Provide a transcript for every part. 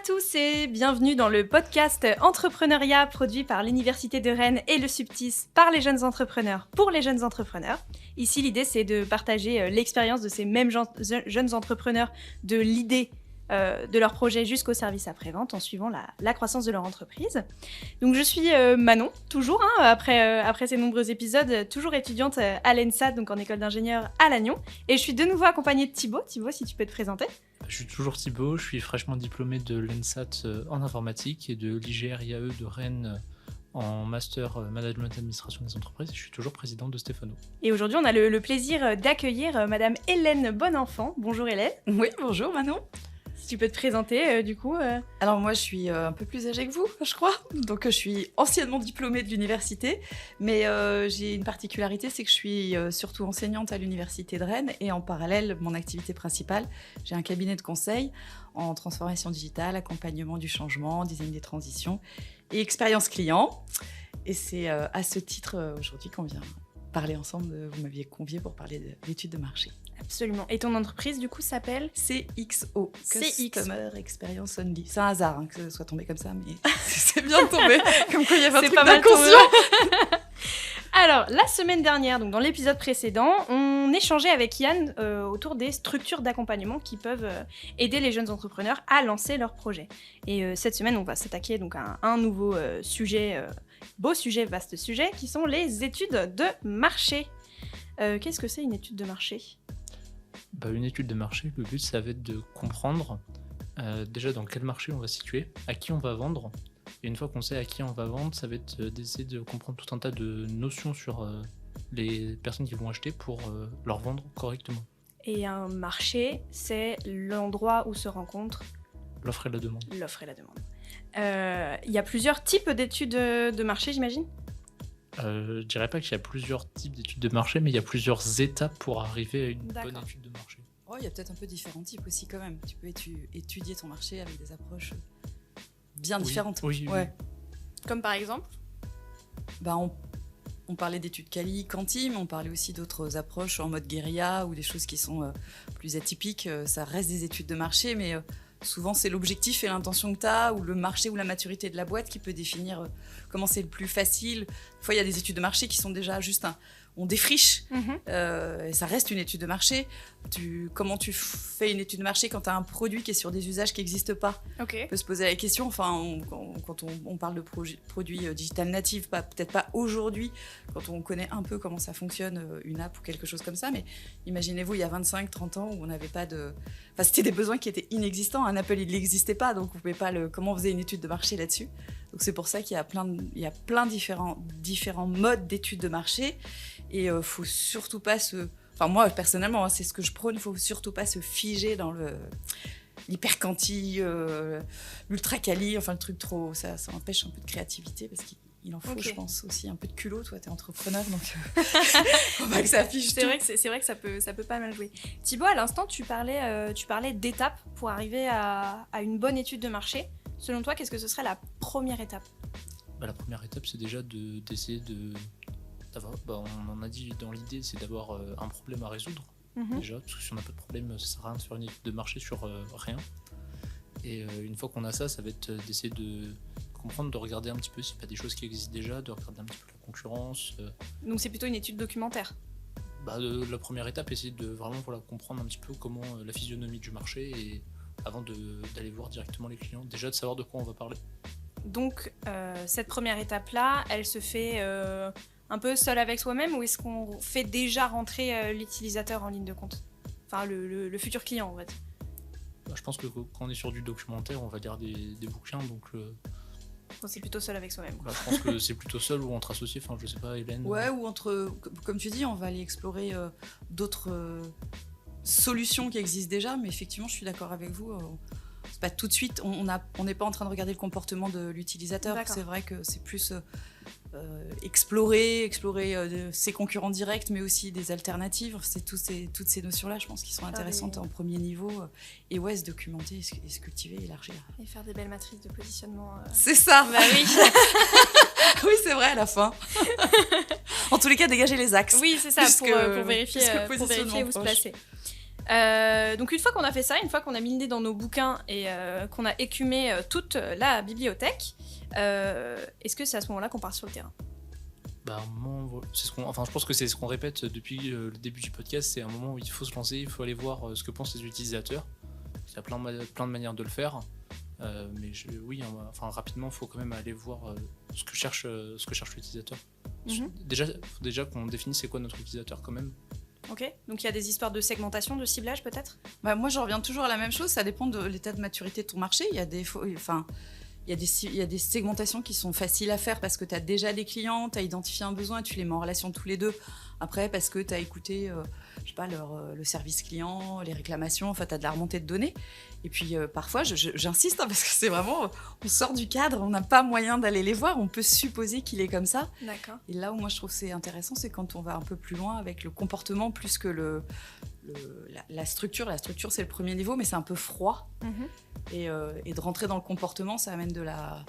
tous et bienvenue dans le podcast Entrepreneuriat produit par l'Université de Rennes et le Subtis par les jeunes entrepreneurs pour les jeunes entrepreneurs. Ici, l'idée, c'est de partager l'expérience de ces mêmes jeunes entrepreneurs de l'idée de leur projet jusqu'au service après-vente en suivant la croissance de leur entreprise. Donc je suis Manon, toujours, après ces nombreux épisodes, toujours étudiante à l'ENSAT, donc en école d'ingénieur à Lannion. Et je suis de nouveau accompagnée de Thibaut. Thibaut, si tu peux te présenter. Je suis toujours Thibaut, je suis fraîchement diplômé de l'ENSAT en informatique et de l'IGR-IAE de Rennes en master management administration des entreprises. Je suis toujours président de Stéphano. Et aujourd'hui, on a le plaisir d'accueillir Madame Hélène Bonenfant. Bonjour Hélène. Oui, bonjour Manon. Si tu peux te présenter, Alors moi, je suis un peu plus âgée que vous, je crois. Donc je suis anciennement diplômée de l'université. Mais j'ai une particularité, c'est que je suis surtout enseignante à l'université de Rennes. Et en parallèle, mon activité principale, j'ai un cabinet de conseil en transformation digitale, accompagnement du changement, design des transitions et expérience client. Et c'est à ce titre aujourd'hui qu'on vient parler ensemble. Vous m'aviez convié pour parler d'études de marché. Absolument. Et ton entreprise, du coup, s'appelle CXO. CXO. Customer Experience Only. C'est un hasard que ce soit tombé comme ça, mais c'est bien tombé. Comme quoi, il y avait un truc d'inconscient. Alors, la semaine dernière, donc dans l'épisode précédent, on échangeait avec Yann autour des structures d'accompagnement qui peuvent aider les jeunes entrepreneurs à lancer leurs projets. Et cette semaine, on va s'attaquer donc à un nouveau sujet, beau sujet, vaste sujet, qui sont les études de marché. Qu'est-ce que c'est une étude de marché ? Une étude de marché, le but, ça va être de comprendre déjà dans quel marché on va situer, à qui on va vendre. Et une fois qu'on sait à qui on va vendre, ça va être d'essayer de comprendre tout un tas de notions sur les personnes qui vont acheter pour leur vendre correctement. Et un marché, c'est l'endroit où se rencontrent l'offre et la demande. L'offre et la demande. Il y a plusieurs types d'études de marché, j'imagine ? Je dirais pas qu'il y a plusieurs types d'études de marché, mais il y a plusieurs étapes pour arriver à une bonne étude de marché. Oh, il y a peut-être un peu différents types aussi quand même. Tu peux étudier ton marché avec des approches bien différentes. Oui. Comme par exemple ? On parlait d'études quali, quanti, mais on parlait aussi d'autres approches en mode guérilla ou des choses qui sont plus atypiques. Ça reste des études de marché, mais souvent c'est l'objectif et l'intention que tu as, ou le marché ou la maturité de la boîte qui peut définir comment c'est le plus facile. Des fois, il y a des études de marché qui sont déjà juste on défriche, et ça reste une étude de marché. Comment tu fais une étude de marché quand tu as un produit qui est sur des usages qui n'existent pas ? Okay. On peut se poser la question, quand on parle de produits digital natifs, peut-être pas aujourd'hui, quand on connaît un peu comment ça fonctionne, une app ou quelque chose comme ça, mais imaginez-vous, il y a 25-30 ans, où on n'avait pas de... Enfin, c'était des besoins qui étaient inexistants. Un Apple, il n'existait pas, donc vous pouvez pas comment on faisait une étude de marché là-dessus. Donc c'est pour ça qu'il y a plein de différents modes d'études de marché. Et faut surtout pas Enfin, moi, personnellement, c'est ce que je prône, faut surtout pas se figer dans l'hyper-quanti, l'ultra-quali, enfin, le truc trop... Ça empêche un peu de créativité, parce qu'il en faut, je pense, aussi un peu de culot. Toi, t'es entrepreneur, donc faut pas que ça affiche tout. C'est vrai que ça peut pas mal jouer. Thibaut, à l'instant, tu parlais d'étapes pour arriver à une bonne étude de marché. Selon toi, qu'est-ce que ce serait la première étape ? La première étape, c'est déjà d'essayer d'avoir, on en a dit dans l'idée, c'est d'avoir un problème à résoudre. Déjà, parce que si on n'a pas de problème, ça sert à rien de faire une étude de marché sur rien. Et une fois qu'on a ça, ça va être d'essayer de comprendre, de regarder un petit peu s'il y a des choses qui existent déjà, de regarder un petit peu la concurrence. Donc c'est plutôt une étude documentaire ? La première étape, essayer de vraiment comprendre un petit peu comment la physionomie du marché, et avant d'aller voir directement les clients, déjà de savoir de quoi on va parler. Donc cette première étape-là, elle se fait un peu seule avec soi-même, ou est-ce qu'on fait déjà rentrer l'utilisateur en ligne de compte ? Enfin, le futur client, on va dire. Je pense que quand on est sur du documentaire, on va lire des bouquins, donc... c'est plutôt seul avec soi-même. Je pense que c'est plutôt seul ou entre associés, enfin je sais pas, Hélène. Ouais, ou entre, comme tu dis, on va aller explorer d'autres solutions qui existent déjà, mais effectivement, je suis d'accord avec vous. C'est pas tout de suite, on n'est pas en train de regarder le comportement de l'utilisateur. D'accord. C'est vrai que c'est plus explorer ses concurrents directs, mais aussi des alternatives. C'est toutes ces notions-là, je pense, qui sont intéressantes en premier niveau. Et ouais, se documenter, et se cultiver, élargir. Et faire des belles matrices de positionnement. C'est ça. Bah oui. Oui, c'est vrai, à la fin. En tous les cas, dégager les axes. Oui, c'est ça, pour vérifier où se placer. Donc une fois qu'on a fait ça, une fois qu'on a mis le nez dans nos bouquins et qu'on a écumé toute la bibliothèque, est-ce que c'est à ce moment-là qu'on part sur le terrain ? Bah, un moment, je pense que c'est ce qu'on répète depuis le début du podcast, c'est un moment où il faut se lancer, il faut aller voir ce que pensent les utilisateurs. Il y a plein de manières de le faire, rapidement, il faut quand même aller voir ce que cherche l'utilisateur. Déjà qu'on définisse c'est quoi notre utilisateur quand même. Ok, donc il y a des histoires de segmentation, de ciblage peut-être ? Moi, je reviens toujours à la même chose, ça dépend de l'état de maturité de ton marché. Il y a des segmentations qui sont faciles à faire parce que tu as déjà des clients, tu as identifié un besoin, tu les mets en relation tous les deux. Après, parce que tu as écouté le service client, les réclamations, enfin, tu as de la remontée de données. Et puis, parfois, j'insiste, parce que c'est vraiment, on sort du cadre, on n'a pas moyen d'aller les voir, on peut supposer qu'il est comme ça. D'accord. Et là où moi, je trouve que c'est intéressant, c'est quand on va un peu plus loin avec le comportement plus que la structure. La structure, c'est le premier niveau, mais c'est un peu froid. Et de rentrer dans le comportement, ça amène de la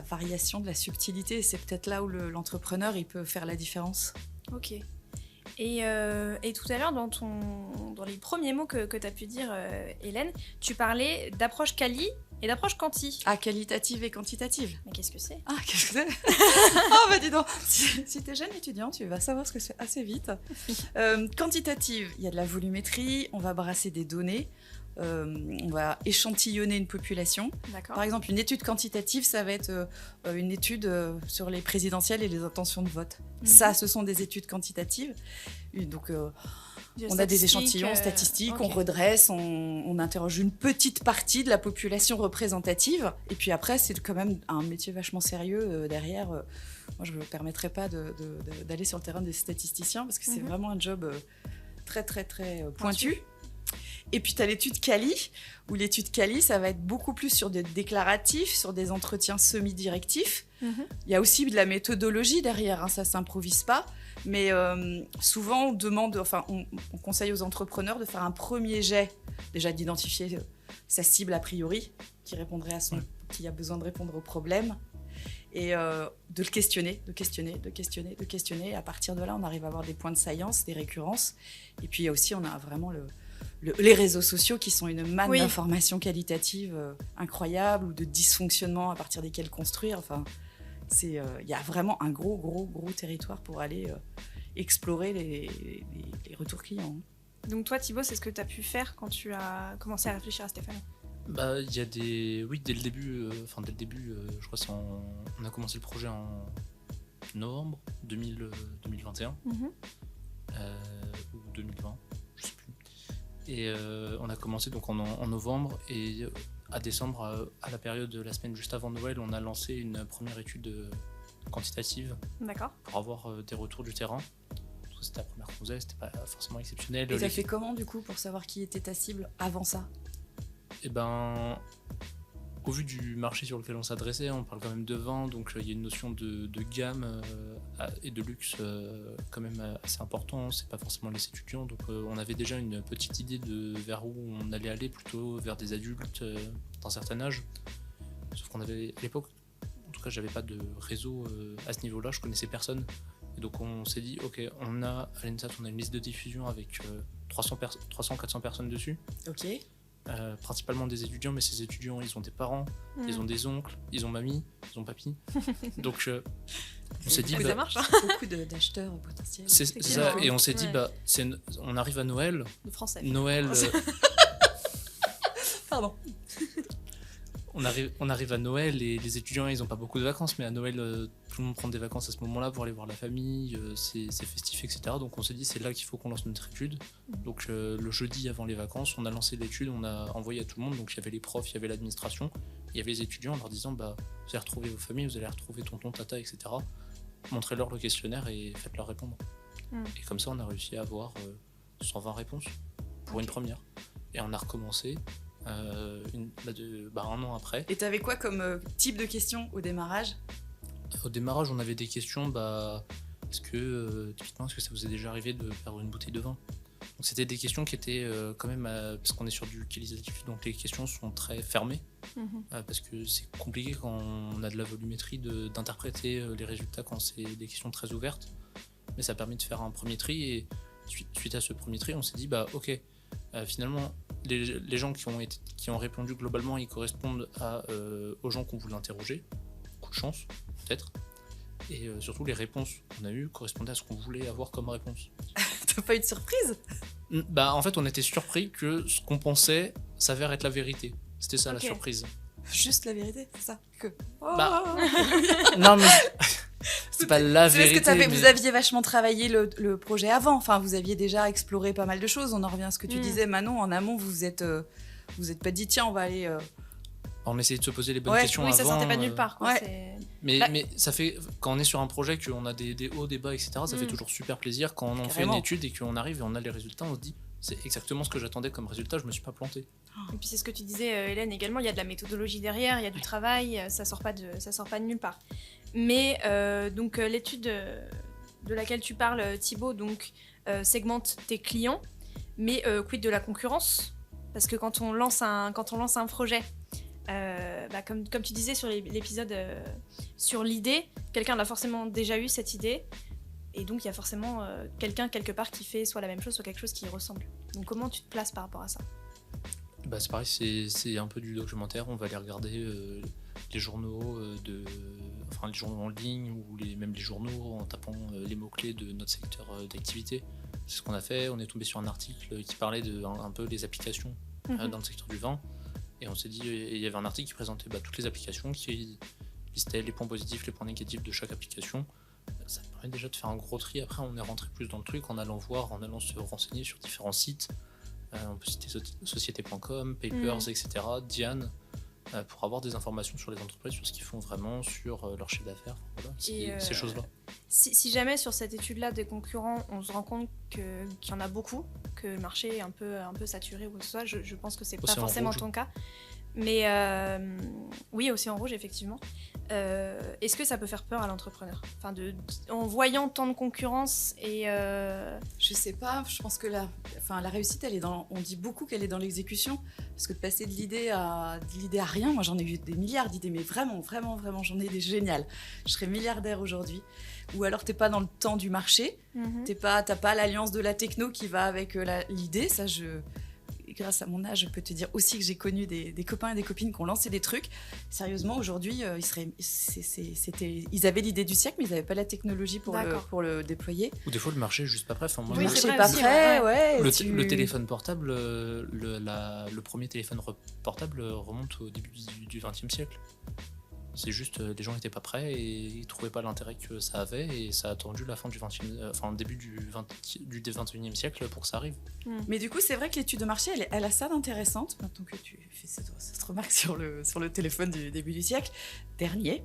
variation, de la subtilité. Et c'est peut-être là où l'entrepreneur, il peut faire la différence. Ok. Et tout à l'heure, dans les premiers mots que tu as pu dire, Hélène, tu parlais d'approche quali et d'approche quanti. Ah, qualitative et quantitative. Mais qu'est-ce que c'est ? Ah, qu'est-ce que c'est ? Dis donc, si t'es jeune étudiant, tu vas savoir ce que c'est assez vite. Quantitative, il y a de la volumétrie, on va brasser des données, on va échantillonner une population. D'accord. Par exemple, une étude quantitative, ça va être une étude sur les présidentielles et les intentions de vote. Ça, ce sont des études quantitatives. Donc, on a des échantillons statistiques, okay. On redresse, on interroge une petite partie de la population représentative. Et puis après, c'est quand même un métier vachement sérieux derrière. Moi, je ne me permettrais pas d'aller sur le terrain des statisticiens parce que c'est vraiment un job très, très, très pointu. Et puis, tu as l'étude quali, où l'étude quali, ça va être beaucoup plus sur des déclaratifs, sur des entretiens semi-directifs. Il y a aussi de la méthodologie derrière, hein, ça ne s'improvise pas. Mais souvent, on conseille aux entrepreneurs de faire un premier jet, déjà d'identifier sa cible a priori, qui répondrait qui a besoin de répondre au problème, et de le questionner. Et à partir de là, on arrive à avoir des points de science, des récurrences. Et puis aussi, on a vraiment les réseaux sociaux qui sont une manne d'informations qualitatives incroyables ou de dysfonctionnements à partir desquels construire. Enfin, il y a vraiment un gros territoire pour aller explorer les retours clients. Donc toi, Thibaut, c'est ce que tu as pu faire quand tu as commencé à réfléchir à Stéphane ? Bah, il y a dès le début, je crois on a commencé le projet en novembre 2021 ou 2020, je sais plus. Et on a commencé donc en novembre et à décembre, à la période de la semaine juste avant Noël, on a lancé une première étude quantitative. D'accord. Pour avoir des retours du terrain. C'était la première qu'on faisait, c'était pas forcément exceptionnel. Et ça fait comment du coup pour savoir qui était ta cible avant ça ? Eh ben, au vu du marché sur lequel on s'adressait, on parle quand même de vin, donc il y a une notion de gamme et de luxe quand même assez important. C'est pas forcément les étudiants, donc on avait déjà une petite idée de vers où on allait aller, plutôt vers des adultes d'un certain âge. Sauf qu'on avait à l'époque, en tout cas, j'avais pas de réseau à ce niveau-là, je connaissais personne. Et donc on s'est dit, ok, à l'ENSAT, on a une liste de diffusion avec 300-400 personnes dessus. Ok. Principalement des étudiants, mais ces étudiants, ils ont des parents, ils ont des oncles, ils ont mamie, ils ont papy. Donc on s'est dit, ça marche, hein. Beaucoup d'acheteurs potentiels. C'est ça, et on s'est dit, on arrive à Noël. Le français. Noël. Pardon. On arrive à Noël et les étudiants, ils n'ont pas beaucoup de vacances, mais à Noël, tout le monde prend des vacances à ce moment-là pour aller voir la famille, c'est festif, etc. Donc on s'est dit, c'est là qu'il faut qu'on lance notre étude. Donc le jeudi avant les vacances, on a lancé l'étude, on a envoyé à tout le monde. Donc il y avait les profs, il y avait l'administration, il y avait les étudiants en leur disant, vous allez retrouver vos familles, vous allez retrouver tonton, tata, etc. Montrez-leur le questionnaire et faites-leur répondre. Et comme ça, on a réussi à avoir 120 réponses pour une première. Et on a recommencé. Un an après. Et t'avais quoi comme type de questions au démarrage ? Au démarrage, on avait des questions, typiquement, est-ce que ça vous est déjà arrivé de perdre une bouteille de vin ? Donc c'était des questions qui étaient quand même, parce qu'on est sur du qualitatif, donc les questions sont très fermées, parce que c'est compliqué quand on a de la volumétrie d'interpréter les résultats quand c'est des questions très ouvertes, mais ça permet de faire un premier tri, et suite à ce premier tri, on s'est dit, ok, Finalement, les gens qui ont répondu globalement, ils correspondent aux gens qu'on voulait interroger. Coup de chance, peut-être. Et surtout, les réponses qu'on a eues correspondaient à ce qu'on voulait avoir comme réponse. T'as pas eu de surprise? En fait, on était surpris que ce qu'on pensait s'avère être la vérité. C'était ça la surprise. Juste la vérité, c'est ça que... Non, mais c'est pas la vérité. Parce que vous aviez vachement travaillé le projet avant. Enfin, vous aviez déjà exploré pas mal de choses. On en revient à ce que tu disais, Manon. En amont, vous êtes pas dit, tiens, on va aller... On essayait de se poser les bonnes questions avant. Oui, ça sortait pas nulle part. Quoi. Mais ça fait, quand on est sur un projet, qu'on a des hauts, des bas, etc., ça fait toujours super plaisir. Quand on fait une étude et qu'on arrive et on a les résultats, on se dit, c'est exactement ce que j'attendais comme résultat, je me suis pas planté. Et puis c'est ce que tu disais, Hélène, également, il y a de la méthodologie derrière, il y a du travail, ça sort pas de nulle part. Mais donc l'étude de laquelle tu parles, Thibaut, donc segmente tes clients, mais quid de la concurrence? Parce que quand on lance un projet, comme tu disais sur l'épisode sur l'idée, quelqu'un l'a forcément déjà eu cette idée, et donc il y a forcément quelqu'un quelque part qui fait soit la même chose, soit quelque chose qui y ressemble. Donc comment tu te places par rapport à ça? C'est pareil, c'est un peu du documentaire. On va aller regarder les journaux les journaux en ligne ou même les journaux en tapant les mots-clés de notre secteur d'activité. C'est ce qu'on a fait. On est tombé sur un article qui parlait de un peu des applications dans le secteur du vin. Et on s'est dit, il y avait un article qui présentait toutes les applications, qui listait les points positifs, les points négatifs de chaque application. Ça permet déjà de faire un gros tri. Après, on est rentré plus dans le truc en allant se renseigner sur différents sites. On peut citer société.com, Papers, etc., Diane, pour avoir des informations sur les entreprises, sur ce qu'ils font vraiment, sur leur chiffre d'affaires, ces choses-là. Si jamais sur cette étude-là des concurrents, on se rend compte qu'il y en a beaucoup, que le marché est un peu saturé ou quoi que ce soit, je pense que c'est pas forcément ton cas. Mais oui, aussi en rouge, effectivement. Est-ce que ça peut faire peur à l'entrepreneur? En voyant tant de concurrence et... Je sais pas, je pense que la réussite, on dit beaucoup qu'elle est dans l'exécution, parce que de passer de l'idée à rien, moi j'en ai eu des milliards d'idées, mais vraiment, vraiment, vraiment, j'en ai des géniales. Je serais milliardaire aujourd'hui. Ou alors t'es pas dans le temps du marché, t'as pas l'alliance de la techno qui va avec l'idée, ça grâce à mon âge, je peux te dire aussi que j'ai connu des copains et des copines qui ont lancé des trucs. Sérieusement, aujourd'hui, ils avaient l'idée du siècle, mais ils n'avaient pas la technologie pour le déployer. Ou des fois, le marché est juste pas prêt. Le marché n'est pas prêt, Le téléphone portable, le premier téléphone portable remonte au début du XXe siècle. C'est juste, les gens n'étaient pas prêts et ils trouvaient pas l'intérêt que ça avait, et ça a attendu la fin le début du 21e siècle pour que ça arrive. Mais du coup, c'est vrai que l'étude de marché, elle a ça d'intéressante, maintenant que tu fais cette remarque sur le téléphone du début du siècle dernier.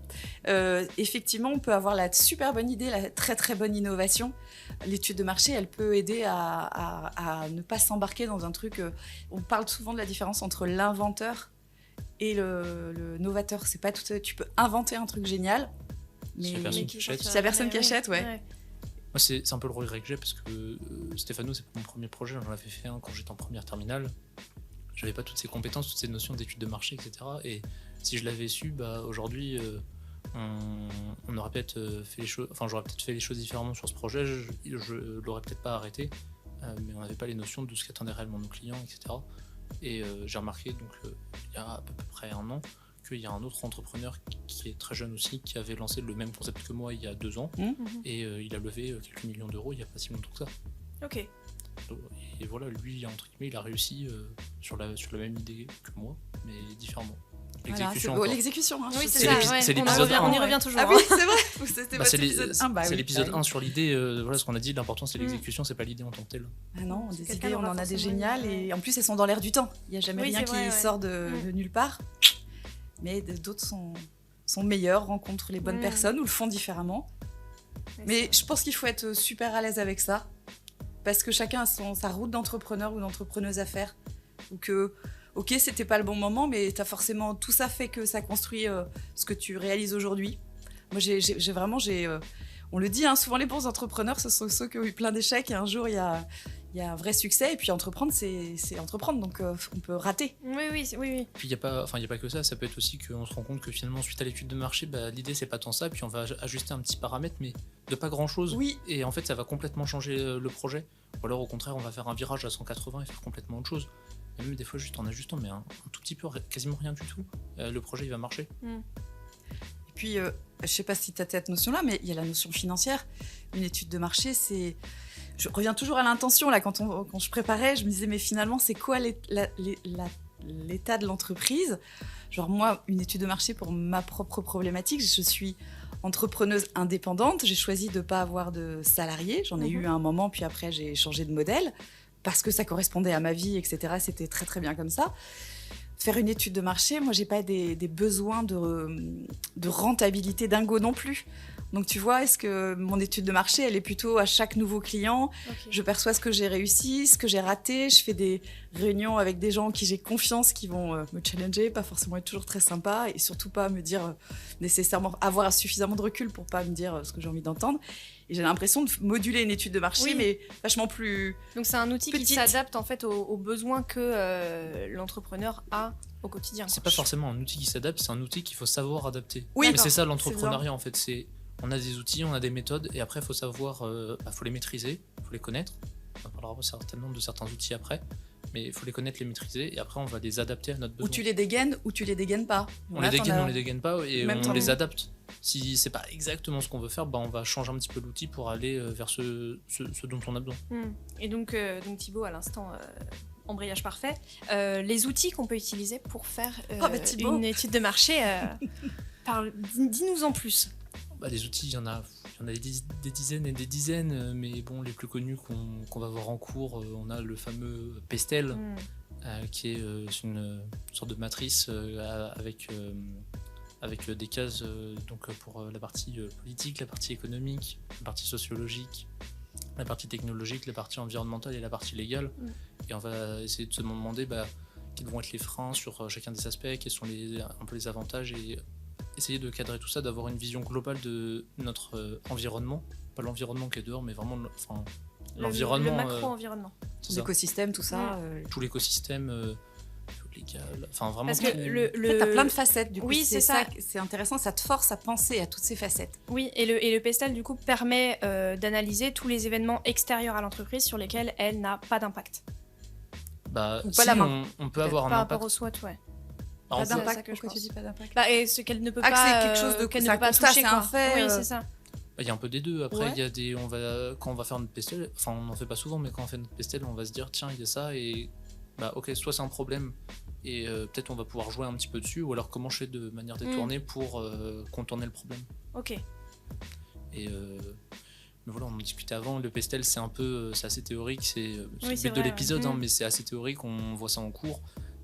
Effectivement, on peut avoir la super bonne idée, la très très bonne innovation. L'étude de marché, elle peut aider à ne pas s'embarquer dans un truc... on parle souvent de la différence entre l'inventeur et le novateur. C'est pas tout. Tu peux inventer un truc génial, mais c'est la personne qui achète, ouais. Moi, c'est un peu le regret que j'ai, parce que Stéphano, c'est mon premier projet, j'en avais fait un quand j'étais en première terminale. J'avais pas toutes ces compétences, toutes ces notions d'études de marché, etc. Et si je l'avais su, aujourd'hui, on aurait peut-être fait les choses. Enfin, j'aurais peut-être fait les choses différemment sur ce projet. Je l'aurais peut-être pas arrêté, mais on n'avait pas les notions de ce qu'attendaient réellement nos clients, etc. Et j'ai remarqué, donc, il y a à peu près un an, qu'il y a un autre entrepreneur qui est très jeune aussi, qui avait lancé le même concept que moi il y a 2 ans, et il a levé quelques millions d'euros il n'y a pas si longtemps que ça. Ok. Et voilà, lui, entre guillemets, il a réussi sur la même idée que moi, mais différemment. L'exécution. Voilà, l'exécution. Hein. Oui, c'est l'épisode 1. On y revient toujours. Ah oui, c'est vrai. C'est l'épisode 1 sur l'idée. Voilà ce qu'on a dit. L'important, c'est l'exécution, c'est pas l'idée en tant que telle. Ah non, des idées, on en a des géniales. Et en plus, elles sont dans l'air du temps. Il n'y a jamais rien qui sort de nulle part. Mais d'autres sont meilleures, rencontrent les bonnes personnes ou le font différemment. Mais je pense qu'il faut être super à l'aise avec ça. Parce que chacun a sa route d'entrepreneur ou d'entrepreneuse à faire. Ou que... Ok, c'était pas le bon moment, mais t'as forcément... Tout ça fait que ça construit ce que tu réalises aujourd'hui. Moi, j'ai vraiment... on le dit, hein, souvent les bons entrepreneurs, ce sont ceux qui ont eu plein d'échecs. Et un jour, il y a il y a un vrai succès. Et puis entreprendre, c'est entreprendre, donc on peut rater. Oui. Puis il n'y a pas que ça peut être aussi qu'on se rend compte que finalement, suite à l'étude de marché, l'idée c'est pas tant ça, puis on va ajuster un petit paramètre, mais de pas grand chose. Oui. Et en fait, ça va complètement changer le projet. Ou alors au contraire, on va faire un virage à 180 et faire complètement autre chose. Et même des fois, juste en ajustant, mais un tout petit peu, quasiment rien du tout, le projet il va marcher. Et puis, je sais pas si tu as cette notion-là, mais il y a la notion financière. Une étude de marché, c'est... Je reviens toujours à l'intention, là, quand je préparais, je me disais, mais finalement, c'est quoi l'état de l'entreprise ? Genre, moi, une étude de marché pour ma propre problématique, je suis entrepreneuse indépendante, j'ai choisi de ne pas avoir de salarié, j'en ai eu à un moment, puis après, j'ai changé de modèle, parce que ça correspondait à ma vie, etc. C'était très, très bien comme ça. Faire une étude de marché, moi, j'ai pas des besoins de rentabilité dingo non plus. Donc, tu vois, est-ce que mon étude de marché, elle est plutôt à chaque nouveau client, je perçois ce que j'ai réussi, ce que j'ai raté, je fais des réunions avec des gens en qui j'ai confiance, qui vont me challenger, pas forcément être toujours très sympa, et surtout pas me dire nécessairement, avoir suffisamment de recul pour pas me dire ce que j'ai envie d'entendre. Et j'ai l'impression de moduler une étude de marché, mais vachement plus Donc c'est un outil petite. qui s'adapte en fait aux besoins que l'entrepreneur a au quotidien. C'est pas forcément un outil qui s'adapte, c'est un outil qu'il faut savoir adapter. Oui, mais c'est ça l'entrepreneuriat en fait. On a des outils, on a des méthodes, et après il faut savoir, faut les maîtriser, faut les connaître. On parlera certainement de certains outils après, mais il faut les connaître, les maîtriser, et après on va les adapter à notre besoin. Ou tu les dégaines, ou tu les dégaines pas. On les dégaine pas, et on les adapte. Si c'est pas exactement ce qu'on veut faire, on va changer un petit peu l'outil pour aller vers ce dont on a besoin. Et donc Thibaut, à l'instant, embrayage parfait, les outils qu'on peut utiliser pour faire une étude de marché, dis-nous en plus. Les outils, il y en a des dizaines et des dizaines, mais bon, les plus connus qu'on va voir en cours, on a le fameux Pestel, qui est une sorte de matrice avec des cases donc pour la partie politique, la partie économique, la partie sociologique, la partie technologique, la partie environnementale et la partie légale. Et on va essayer de se demander quels vont être les freins sur chacun des aspects, quels sont un peu les avantages, et essayer de cadrer tout ça, d'avoir une vision globale de notre environnement, pas l'environnement qui est dehors, mais vraiment l'environnement. Le macro-environnement. L'écosystème, tout ça. Tout l'écosystème légal, enfin vraiment. Parce que En fait, t'as plein de facettes, du coup. Oui, c'est ça. C'est intéressant, ça te force à penser à toutes ces facettes. Oui, et le Pestel, du coup, permet d'analyser tous les événements extérieurs à l'entreprise sur lesquels elle n'a pas d'impact. Ou pas la main. On peut avoir un par impact. rapport au SWOT, ouais. Pas d'impact, pourquoi tu dis pas d'impact Et ce qu'elle ne peut c'est pas, quelque chose de qu'elle c'est ne un peut pas constat, toucher, c'est un fait. Oui, c'est ça. Il y a un peu des deux. Après, il y a quand on va faire notre pestel, enfin on n'en fait pas souvent, mais quand on fait notre pestel, on va se dire tiens, il y a ça, et ok, soit c'est un problème, et peut-être on va pouvoir jouer un petit peu dessus, ou alors comment je fais de manière détournée pour contourner le problème. Ok. Et mais voilà, on en discutait avant, le pestel c'est assez théorique, c'est le but de l'épisode, mais c'est assez théorique, on voit ça en cours.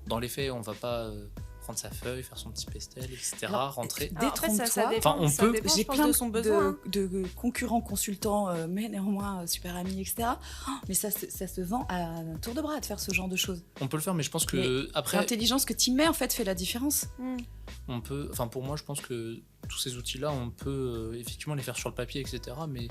Dans les faits, on va pas prendre sa feuille, faire son petit pestel, etc. rentrer. Détrompe-toi. Ça dépend, on peut. J'ai plein de son besoin. de concurrents consultants, mais néanmoins super amis, etc. Mais ça se vend à un tour de bras de faire ce genre de choses. On peut le faire, mais je pense que après. L'intelligence que tu mets en fait la différence. On peut. Enfin, pour moi, je pense que tous ces outils-là, on peut effectivement les faire sur le papier, etc. Mais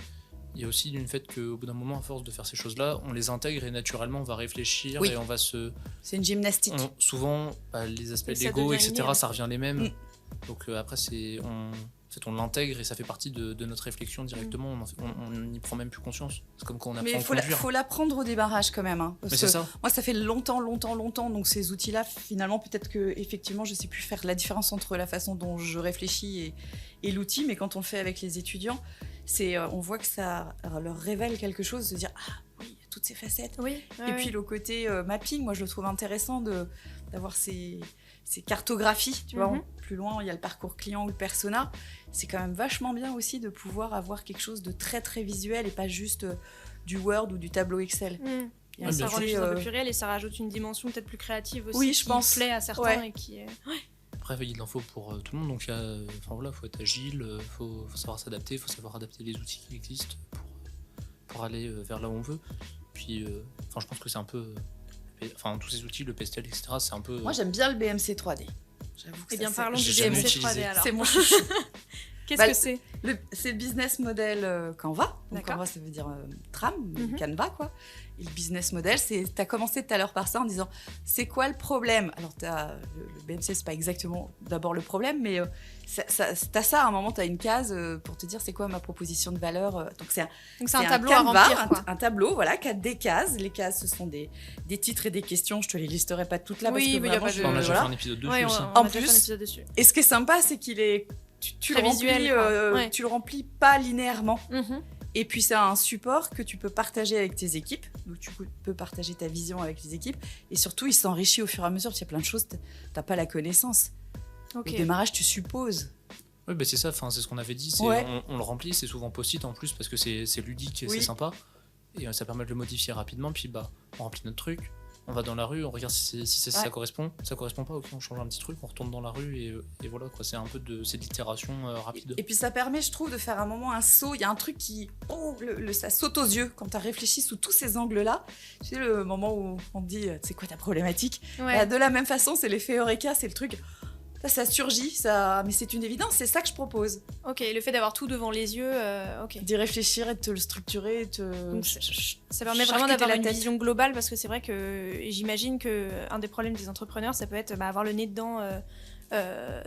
il y a aussi le fait qu'au bout d'un moment, à force de faire ces choses-là, on les intègre et naturellement, on va réfléchir et on va se. C'est une gymnastique. Souvent, les aspects de l'ego, etc., ça revient les mêmes. Donc après, on l'intègre et ça fait partie de notre réflexion directement. On n'y prend même plus conscience. C'est comme quand on apprend à conduire. Mais il faut l'apprendre au démarrage quand même. Parce que ça. Moi, ça fait longtemps. Donc ces outils-là, finalement, peut-être que effectivement, je sais plus faire la différence entre la façon dont je réfléchis et l'outil. Mais quand on le fait avec les étudiants, on voit que ça leur révèle quelque chose, de se dire oui, il y a toutes ces facettes. Et puis le côté mapping, moi je le trouve intéressant d'avoir ces cartographies, tu vois. Plus loin, il y a le parcours client ou le persona. C'est quand même vachement bien aussi de pouvoir avoir quelque chose de très très visuel et pas juste du Word ou du tableau Excel. Ça rend les choses un peu plus réelles et ça rajoute une dimension peut-être plus créative aussi, oui, je pense. Plaît à certains et qui Après, il en faut pour tout le monde, donc faut être agile, faut savoir s'adapter, faut savoir adapter les outils qui existent pour aller vers là où on veut. Puis, je pense que c'est un peu, tous ces outils, le Pestel, etc., c'est un peu. Moi, j'aime bien le BMC 3D. J'avoue que parlons du BMC 3D alors. C'est mon chouchou. Qu'est-ce que c'est ? C'est le business model Canva. Donc D'accord. Canva, ça veut dire tram, Canva, quoi. Et le business model, tu as commencé tout à l'heure par ça en disant, c'est quoi le problème ? Alors, le BMC, c'est pas exactement d'abord le problème, mais t'as ça, à un moment, tu as une case pour te dire, c'est quoi ma proposition de valeur ? Donc, c'est un tableau Canva, à remplir, quoi. un tableau, voilà, qui a des cases. Les cases, ce sont des titres et des questions. Je te les listerai pas toutes là, parce que mais il y a vraiment, pas de- On a déjà voilà. fait un épisode dessus Ouais, aussi. on En a déjà fait plus- un épisode dessus. Et ce qui est sympa, c'est qu'il est... Tu Très le visuel, remplis, quoi. Ouais. tu le remplis pas linéairement. Mhm. Et puis, c'est un support que tu peux partager avec tes équipes. Donc, tu peux partager ta vision avec les équipes. Et surtout, il s'enrichit au fur et à mesure. Parce qu'il y a plein de choses, t'as pas la connaissance. Ok. Au démarrage, tu supposes. Oui, c'est ça, c'est ce qu'on avait dit. Ouais. On le remplit, c'est souvent post-it en plus parce que c'est ludique et Oui. c'est sympa. Et ça permet de le modifier rapidement. Puis on remplit notre truc, on va dans la rue, on regarde si ça correspond. Ça correspond pas, ok, on change un petit truc, on retourne dans la rue et voilà quoi. C'est un peu de l'itération rapide. Et puis, ça permet, je trouve, de faire un moment un saut. Il y a un truc qui. Ça saute aux yeux quand tu as réfléchi sous tous ces angles-là. Tu sais, le moment où on te dit, c'est quoi ta problématique ? Ouais. De la même façon, c'est l'effet Eureka, c'est le truc. Ça surgit, mais c'est une évidence, c'est ça que je propose. Ok, le fait d'avoir tout devant les yeux, ok. D'y réfléchir et de te le structurer. Donc, ça permet vraiment charcuter d'avoir la une tête. vision globale parce que c'est vrai que j'imagine qu'un des problèmes des entrepreneurs, ça peut être avoir le nez dedans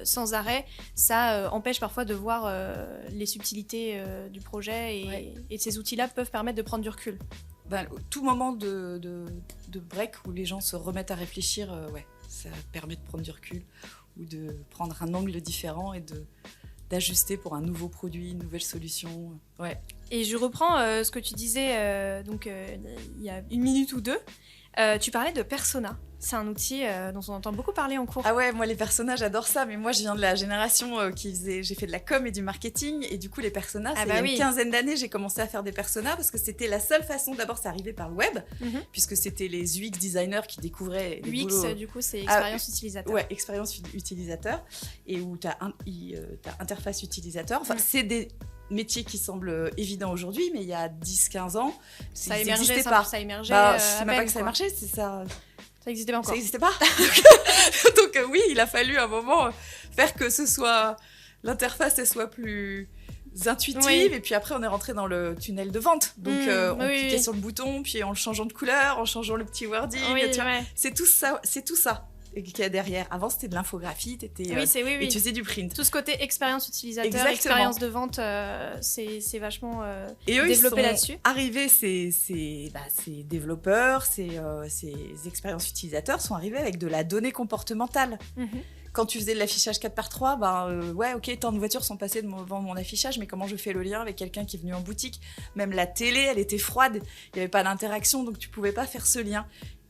sans arrêt. Ça empêche parfois de voir les subtilités du projet et ces outils-là peuvent permettre de prendre du recul. Tout moment de break où les gens se remettent à réfléchir, ça permet de prendre du recul ou de prendre un angle différent et d'ajuster pour un nouveau produit, une nouvelle solution. Ouais. Et je reprends ce que tu disais il y a une minute ou deux. Tu parlais de Persona. C'est un outil dont on entend beaucoup parler en cours. Ah ouais, moi les personas, j'adore ça, mais moi je viens de la génération j'ai fait de la com et du marketing, et du coup les personas, il y a une quinzaine d'années, j'ai commencé à faire des personas parce que c'était la seule façon, d'abord c'est arrivé par le web, puisque c'était les UX designers qui découvraient les UX, boulots. du coup, c'est expérience utilisateur. Ouais, expérience utilisateur, et où tu as interface utilisateur, enfin c'est des métiers qui semblent évidents aujourd'hui, mais il y a 10-15 ans, ça n'existait émergeait pas. Ça émergeait c'est même pas que ça marchait, c'est ça... Ça n'existait pas encore. Ça n'existait pas. Donc oui, il a fallu un moment faire que ce soit l'interface elle soit plus intuitive, et puis après on est rentré dans le tunnel de vente. Donc on cliquait sur le bouton, puis en le changeant de couleur, en changeant le petit wording, c'est tout ça qu'il y a derrière. Avant c'était de l'infographie, et tu faisais du print. Tout ce côté expérience utilisateur, expérience de vente, c'est vachement développé là-dessus. Arrivés, ces développeurs, ces expériences utilisateurs sont arrivés avec de la donnée comportementale. Quand tu faisais de l'affichage 4x3, ok, tant de voitures sont passées devant mon affichage, mais comment je fais le lien avec quelqu'un qui est venu en boutique ? Même la télé, elle était froide, il n'y avait pas d'interaction, donc tu pouvais pas faire ce lien.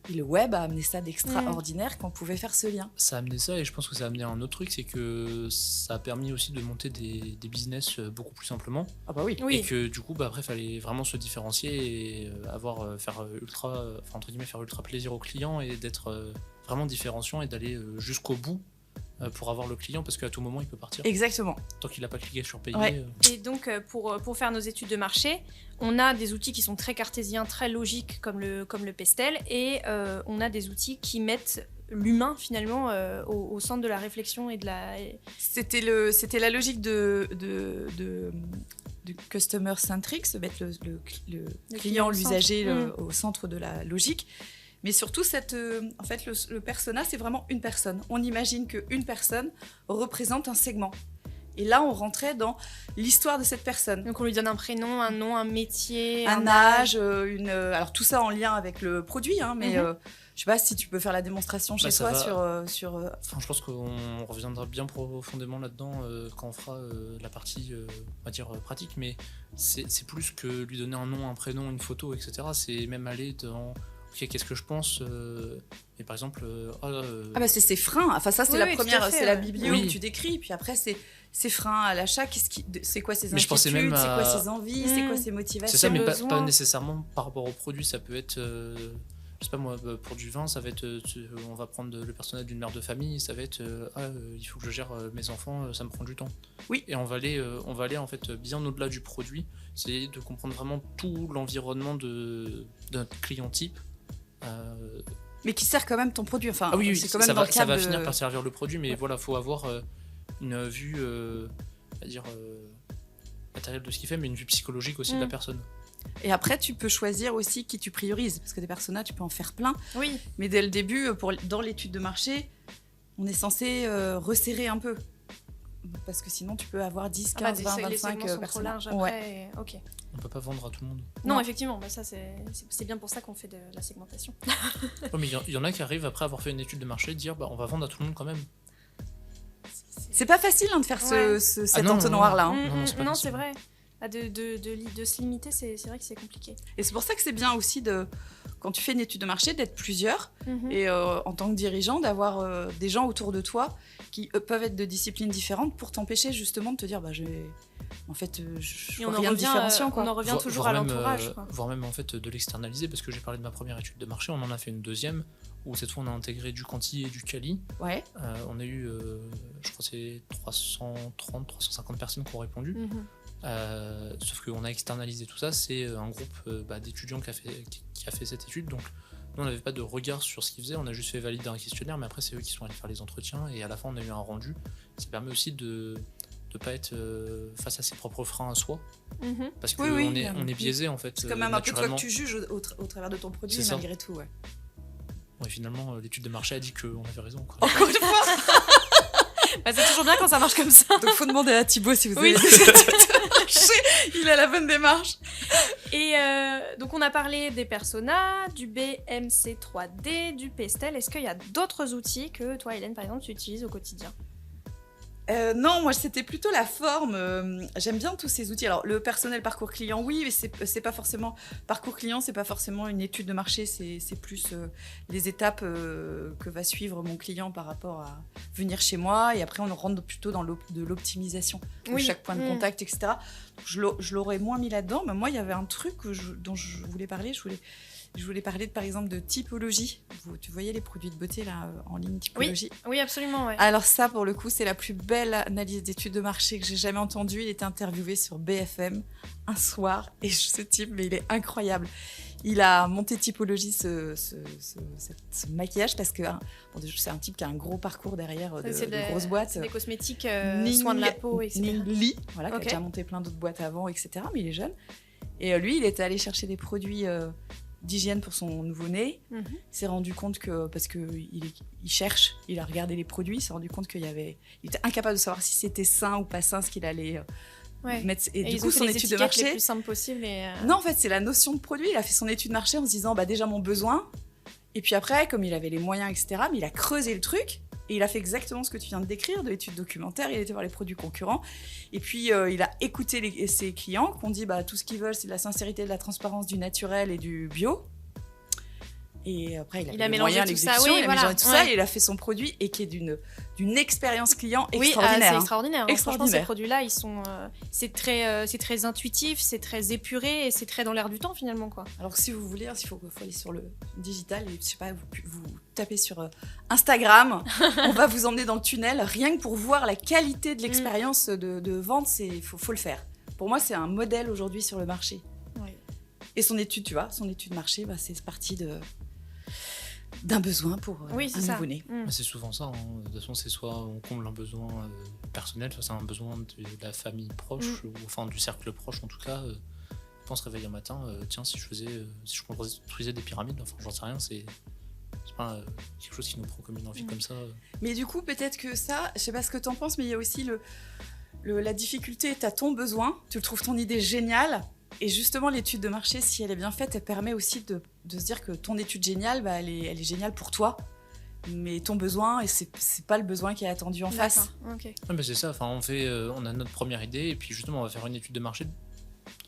Et le web a amené ça d'extraordinaire qu'on pouvait faire ce lien. Ça a amené ça, et je pense que ça a amené un autre truc, c'est que ça a permis aussi de monter des business beaucoup plus simplement. Ah bah oui. Et que du coup, après, il fallait vraiment se différencier et faire ultra plaisir aux clients et d'être vraiment différenciant et d'aller jusqu'au bout pour avoir le client, parce qu'à tout moment il peut partir. Exactement. Tant qu'il n'a pas cliqué sur payer. Ouais. Et donc pour faire nos études de marché, on a des outils qui sont très cartésiens, très logiques comme le Pestel, et on a des outils qui mettent l'humain finalement au centre de la réflexion et de la. C'était la logique de customer centric, se mettre le client, l'usager au centre de la logique. Mais surtout, le persona, c'est vraiment une personne. On imagine qu'une personne représente un segment. Et là, on rentrait dans l'histoire de cette personne. Donc on lui donne un prénom, un nom, un métier, un âge, alors tout ça en lien avec le produit, mais je sais pas si tu peux faire la démonstration chez toi sur. Enfin, je pense qu'on reviendra bien profondément là-dedans quand on fera la partie, on va dire pratique, mais c'est plus que lui donner un nom, un prénom, une photo, etc. C'est même aller dans ok, qu'est-ce que je pense et par exemple c'est ses freins, enfin ça c'est la première, c'est la biblio où tu décris, puis après c'est ses freins à l'achat, c'est quoi ses inquiétudes, c'est quoi ses envies, c'est quoi ses motivations, c'est ça, mais pas nécessairement par rapport au produit. Ça peut être je sais pas moi, pour du vin, ça va être on va prendre le personnage d'une mère de famille, ça va être il faut que je gère mes enfants, ça me prend du temps. Oui. Et on va aller en fait bien au-delà du produit, c'est de comprendre vraiment tout l'environnement d'un client type. Mais qui sert quand même ton produit. Enfin, oui, c'est quand même ça va finir par servir le produit, mais voilà, faut avoir une vue va dire, matérielle de ce qu'il fait, mais une vue psychologique aussi de la personne. Et après, tu peux choisir aussi qui tu priorises, parce que des personas, tu peux en faire plein. Oui. Mais dès le début, dans l'étude de marché, on est censé resserrer un peu. Parce que sinon, tu peux avoir 10, 15, 20, 25 les segments sont trop larges après. Ouais. Ok. On peut pas vendre à tout le monde. Non, effectivement, ça c'est bien pour ça qu'on fait de la segmentation. Mais il y en a qui arrivent après avoir fait une étude de marché et dire on va vendre à tout le monde quand même. C'est pas facile de faire cet entonnoir-là. Non, c'est vrai. De se limiter, c'est vrai que c'est compliqué. Et c'est pour ça que c'est bien aussi, quand tu fais une étude de marché, d'être plusieurs. Et en tant que dirigeant, d'avoir des gens autour de toi qui peuvent être de disciplines différentes pour t'empêcher justement de te dire je vois rien de différenciant. On en revient toujours à l'entourage. Voire même en fait de l'externaliser, parce que j'ai parlé de ma première étude de marché, on en a fait une deuxième, où cette fois on a intégré du Quanti et du Quali. Ouais. On a eu, je crois que c'est 330-350 personnes qui ont répondu. Sauf qu'on a externalisé tout ça, c'est un groupe d'étudiants qui a fait cette étude, donc nous on n'avait pas de regard sur ce qu'ils faisaient, on a juste fait valider un questionnaire, mais après c'est eux qui sont allés faire les entretiens, et à la fin on a eu un rendu. Ça permet aussi de ne pas être face à ses propres freins à soi, parce qu'on est biaisé en fait. C'est quand même un peu toi que tu juges au travers de ton produit, malgré tout. Ouais. Ouais, finalement l'étude de marché a dit qu'on avait raison. Encore une fois. C'est toujours bien quand ça marche comme ça. Donc faut demander à Thibaut si vous avez il a la bonne démarche. Et donc on a parlé des personas, du BMC 3D, du Pestel. Est-ce qu'il y a d'autres outils que toi, Hélène, par exemple, tu utilises au quotidien ? Non, moi c'était plutôt la forme. J'aime bien tous ces outils. Alors le personnel parcours client, oui, mais c'est pas forcément parcours client, c'est pas forcément une étude de marché, c'est plus les étapes que va suivre mon client par rapport à venir chez moi. Et après on rentre plutôt dans de l'optimisation de chaque point de contact, etc. Je l'aurais moins mis là-dedans. Mais moi il y avait un truc dont je voulais parler. Je voulais parler par exemple de typologie. Tu voyais les produits de beauté là en ligne, typologie. Oui, absolument. Ouais. Alors ça, pour le coup, c'est la plus belle analyse d'études de marché que j'ai jamais entendue. Il était interviewé sur BFM un soir et ce type, mais il est incroyable. Il a monté typologie ce maquillage parce que c'est un type qui a un gros parcours derrière de grosses boîtes. C'est des cosmétiques, soins de la peau, etc. Lee, qui a déjà monté plein d'autres boîtes avant, etc. Mais il est jeune. Et lui, il était allé chercher des produits d'hygiène pour son nouveau-né. Il s'est rendu compte que, parce qu'il cherche, il a regardé les produits, il s'est rendu compte il était incapable de savoir si c'était sain ou pas sain ce qu'il allait mettre. Et du coup, son étude de marché. Les plus simples possibles. Non, en fait, c'est la notion de produit. Il a fait son étude de marché en se disant, déjà mon besoin. Et puis après, comme il avait les moyens, etc., mais il a creusé le truc. Et il a fait exactement ce que tu viens de décrire, de l'étude documentaire. Il était voir les produits concurrents. Et puis, il a écouté ses clients qui ont dit tout ce qu'ils veulent, c'est de la sincérité, de la transparence, du naturel et du bio. Et après, il a les moyens, l'exécution, il a mélangé tout ça, et il a fait son produit et qui est d'une expérience client extraordinaire. C'est extraordinaire. Franchement, ces produits-là, c'est très intuitif, c'est très épuré et c'est très dans l'air du temps finalement, quoi. Alors si vous voulez, il faut aller sur le digital et je sais pas, vous tapez sur Instagram, on va vous emmener dans le tunnel rien que pour voir la qualité de l'expérience de vente. Faut le faire. Pour moi, c'est un modèle aujourd'hui sur le marché. Ouais. Et son étude, son étude marché, c'est parti d'un besoin pour un nouveau-né. C'est souvent ça. De toute façon, c'est soit on comble un besoin personnel, soit c'est un besoin de la famille proche, ou enfin du cercle proche en tout cas. On se réveille un matin, tiens, si je construisais des pyramides, enfin j'en sais rien, c'est pas quelque chose qui nous prend comme une envie comme ça. Mais du coup, peut-être que ça, je sais pas ce que t'en penses, mais il y a aussi la difficulté, t'as ton besoin, tu trouves ton idée géniale. Et justement, l'étude de marché, si elle est bien faite, elle permet aussi de se dire que ton étude géniale, elle est géniale pour toi. Mais ton besoin, et c'est pas le besoin qui est attendu en face. Okay. Ouais, mais c'est ça, on a notre première idée, et puis justement, on va faire une étude de marché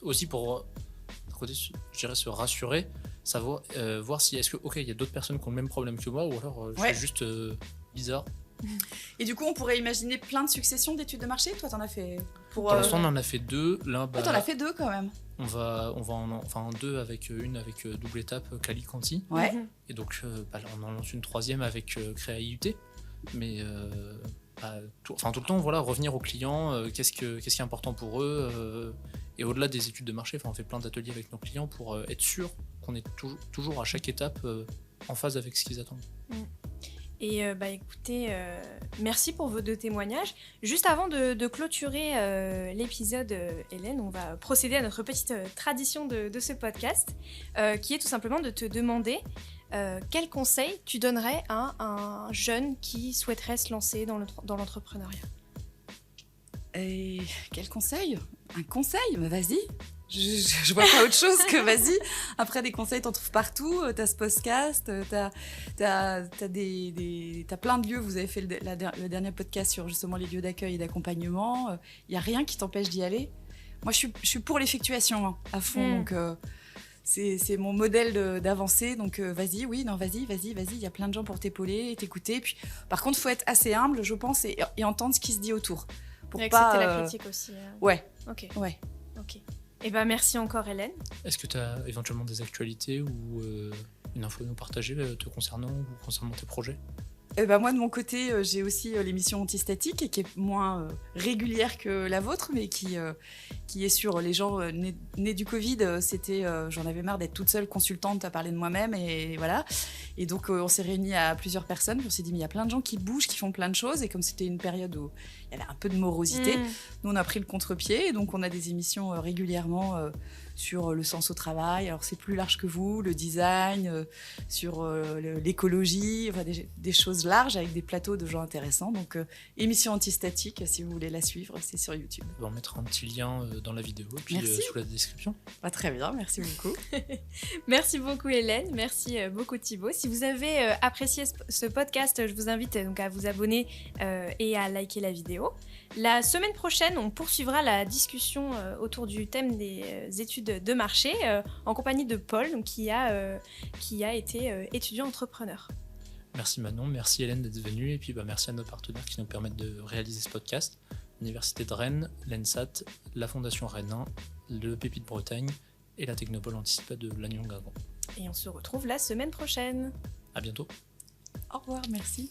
aussi pour, je dirais, se rassurer, savoir, voir si, il y a d'autres personnes qui ont le même problème que moi, ou alors je suis juste bizarre. Et du coup, on pourrait imaginer plein de successions d'études de marché. Toi, t'en as fait pour l'instant, on en a fait 2. L'un, t'en as fait 2 quand même. On va en 2 avec une avec double étape Quali Quanti. Ouais. Et donc, on en lance une 3e avec Créa IUT. Mais tout le temps, revenir aux clients, qu'est-ce qui est important pour eux. Et au-delà des études de marché, on fait plein d'ateliers avec nos clients pour être sûr qu'on est toujours à chaque étape en phase avec ce qu'ils attendent. Et écoutez, merci pour vos 2 témoignages. Juste avant de clôturer l'épisode, Hélène, on va procéder à notre petite tradition de ce podcast, qui est tout simplement de te demander quel conseil tu donnerais à un jeune qui souhaiterait se lancer dans l'entrepreneuriat. Et quel conseil ? Un conseil ? Mais vas-y. Je vois pas autre chose que vas-y. Après, des conseils, t'en trouves partout. T'as ce podcast, t'as plein de lieux. Vous avez fait le dernier podcast sur justement les lieux d'accueil et d'accompagnement. Il y a rien qui t'empêche d'y aller. Moi, je suis pour l'effectuation hein, à fond. Donc, c'est mon modèle d'avancée. Donc, vas-y. Il y a plein de gens pour t'épauler, t'écouter. Puis, par contre, faut être assez humble, je pense, et entendre ce qui se dit autour. Pour accepter la critique aussi. Ouais. Ok. Ouais. Ok. Et merci encore, Hélène. Est-ce que tu as éventuellement des actualités ou une info à nous partager te concernant ou concernant tes projets ? Moi, de mon côté, j'ai aussi l'émission Antistatique, qui est moins régulière que la vôtre, mais qui est sur les gens nés du Covid. J'en avais marre d'être toute seule consultante à parler de moi-même, et voilà. Et donc, on s'est réunis à plusieurs personnes. On s'est dit, mais il y a plein de gens qui bougent, qui font plein de choses. Et comme c'était une période où il y avait un peu de morosité, nous, on a pris le contre-pied. Et donc, on a des émissions régulièrement sur le sens au travail. Alors, c'est plus large que vous, le design, sur l'écologie, enfin, des choses larges avec des plateaux de gens intéressants. Donc, émission Antistatique, si vous voulez la suivre, c'est sur YouTube. On va mettre un petit lien dans la vidéo et puis sous la description. Très bien, merci beaucoup. Merci beaucoup, Hélène. Merci beaucoup, Thibaut. Si vous avez apprécié ce podcast, je vous invite donc à vous abonner et à liker la vidéo. La semaine prochaine, on poursuivra la discussion autour du thème des études de marché en compagnie de Paul, donc, qui a été étudiant entrepreneur. Merci Manon, merci Hélène d'être venue et puis merci à nos partenaires qui nous permettent de réaliser ce podcast. L'Université de Rennes, l'ENSAT, la Fondation Rennes 1, le Pépi de Bretagne et la Technopole Anticipa de Lannion-Guingamp. Et on se retrouve la semaine prochaine. À bientôt. Au revoir, merci.